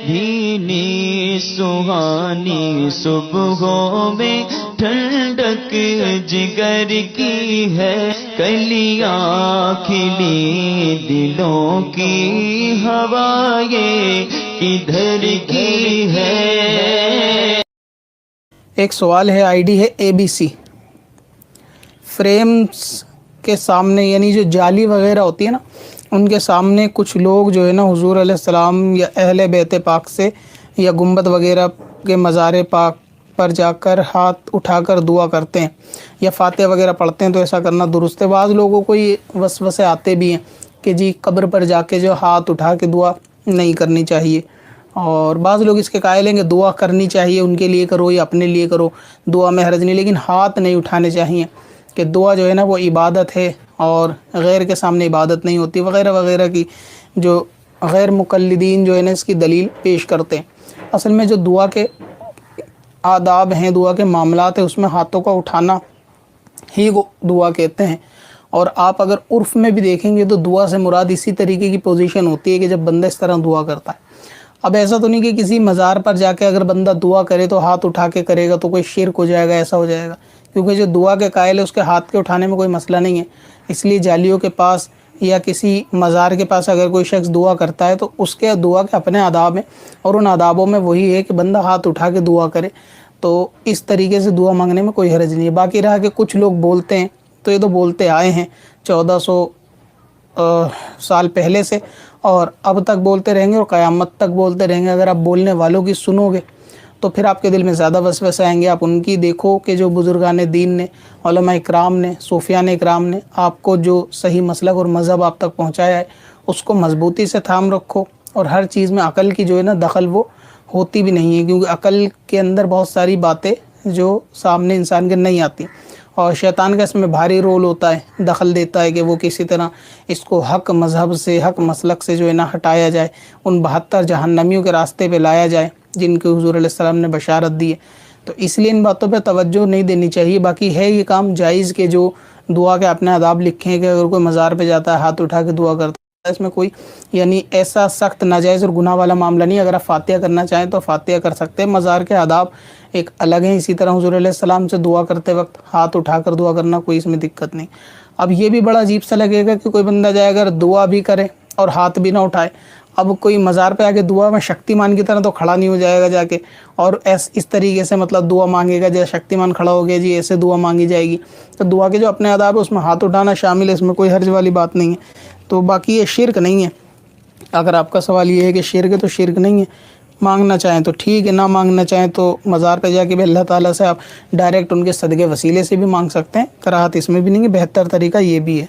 بھینی سہانی صبحوں میں ٹھنڈک جگر کی ہے، کلیاں کھلی دلوں کی ہوا یہ کدھر کی ہے۔ ایک سوال ہے، آئی ڈی ہے ABC۔ فریمز کے سامنے یعنی جو جالی وغیرہ ہوتی ہے نا، ان کے سامنے کچھ لوگ جو ہے نا حضور علیہ السلام یا اہل بیت پاک سے یا گنبد وغیرہ کے مزار پاک پر جا کر ہاتھ اٹھا کر دعا کرتے ہیں یا فاتحہ وغیرہ پڑھتے ہیں، تو ایسا کرنا درست ہے۔ بعض لوگوں کو یہ وسوسے آتے بھی ہیں کہ جی قبر پر جا کے جو ہاتھ اٹھا کے دعا نہیں کرنی چاہیے، اور بعض لوگ اس کے قائل ہیں کہ دعا کرنی چاہیے، ان کے لیے کرو یا اپنے لیے کرو، دعا میں حرج نہیں، لیکن ہاتھ نہیں اٹھانے چاہیے، کہ دعا جو ہے نا وہ عبادت ہے اور غیر کے سامنے عبادت نہیں ہوتی وغیرہ وغیرہ کی جو غیر مقلدین جو ہے نا اس کی دلیل پیش کرتے ہیں۔ اصل میں جو دعا کے آداب ہیں، دعا کے معاملات ہیں، اس میں ہاتھوں کا اٹھانا ہی دعا کہتے ہیں۔ اور آپ اگر عرف میں بھی دیکھیں گے تو دعا سے مراد اسی طریقے کی پوزیشن ہوتی ہے کہ جب بندہ اس طرح دعا کرتا ہے۔ اب ایسا تو نہیں کہ کسی مزار پر جا کے اگر بندہ دعا کرے تو ہاتھ اٹھا کے کرے گا تو کوئی شرک ہو جائے گا، ایسا ہو جائے گا، کیونکہ جو دعا کے قائل ہے اس کے ہاتھ کے اٹھانے میں کوئی مسئلہ نہیں ہے۔ اس لیے جالیوں کے پاس یا کسی مزار کے پاس اگر کوئی شخص دعا کرتا ہے تو اس کے دعا کے اپنے آداب ہیں، اور ان آدابوں میں وہی ہے کہ بندہ ہاتھ اٹھا کے دعا کرے، تو اس طریقے سے دعا مانگنے میں کوئی حرج نہیں ہے۔ باقی رہا کہ کچھ لوگ بولتے ہیں، تو یہ تو بولتے آئے ہیں 1400 سال پہلے سے، اور اب تک بولتے رہیں گے اور قیامت تک بولتے رہیں گے۔ اگر آپ بولنے والوں کی سنو گے تو پھر آپ کے دل میں زیادہ وسوسے آئیں گے۔ آپ ان کی دیکھو کہ جو بزرگان دین نے، علماء اکرام نے، صوفیان اکرام نے آپ کو جو صحیح مسلک اور مذہب آپ تک پہنچایا ہے اس کو مضبوطی سے تھام رکھو، اور ہر چیز میں عقل کی جو ہے نا دخل وہ ہوتی بھی نہیں ہے، کیونکہ عقل کے اندر بہت ساری باتیں جو سامنے انسان کے نہیں آتی، اور شیطان کا اس میں بھاری رول ہوتا ہے، دخل دیتا ہے کہ وہ کسی طرح اس کو حق مذہب سے، حق مسلک سے جو ہے نا ہٹایا جائے، ان 72 جہنمیوں کے راستے پہ لایا جائے جن کے حضور علیہ السلام نے بشارت دی ہے۔ تو اس لیے ان باتوں پہ توجہ نہیں دینی چاہیے۔ باقی ہے یہ کام جائز کہ جو دعا کے اپنے آداب لکھے ہیں کہ اگر کوئی مزار پہ جاتا ہے ہاتھ اٹھا کے دعا کرتا ہے، اس میں کوئی یعنی ایسا سخت ناجائز اور گناہ والا معاملہ نہیں۔ اگر آپ فاتحہ کرنا چاہیں تو فاتحہ کر سکتے ہیں، مزار کے آداب ایک الگ ہیں۔ اسی طرح حضور علیہ السلام سے دعا کرتے وقت ہاتھ اٹھا کر دعا کرنا کوئی اس میں دقت نہیں۔ اب یہ بھی بڑا عجیب سا لگے گا کہ کوئی بندہ جائے اگر دعا بھی کرے اور ہاتھ بھی نہ اٹھائے۔ اب کوئی مزار پہ آ کے دعا میں شکتیمان کی طرح تو کھڑا نہیں ہو جائے گا جا کے، اور اس طریقے سے مطلب دعا مانگے گا جیسے شکتیمان کھڑا ہو گیا جی ایسے دعا مانگی جائے گی۔ تو دعا کے جو اپنے آداب ہے اس میں ہاتھ اٹھانا شامل ہے، اس میں کوئی حرج والی بات نہیں ہے۔ تو باقی یہ شرک نہیں ہے۔ اگر آپ کا سوال یہ ہے کہ شرک ہے تو شرک نہیں ہے، مانگنا چاہیں تو ٹھیک ہے، نہ مانگنا چاہیں تو مزار پہ جا کے بھی اللہ تعالیٰ سے آپ ڈائریکٹ ان کے صدقے وسیلے سے بھی مانگ سکتے ہیں، کراہت اس میں بھی نہیں ہے، بہتر طریقہ یہ بھی ہے۔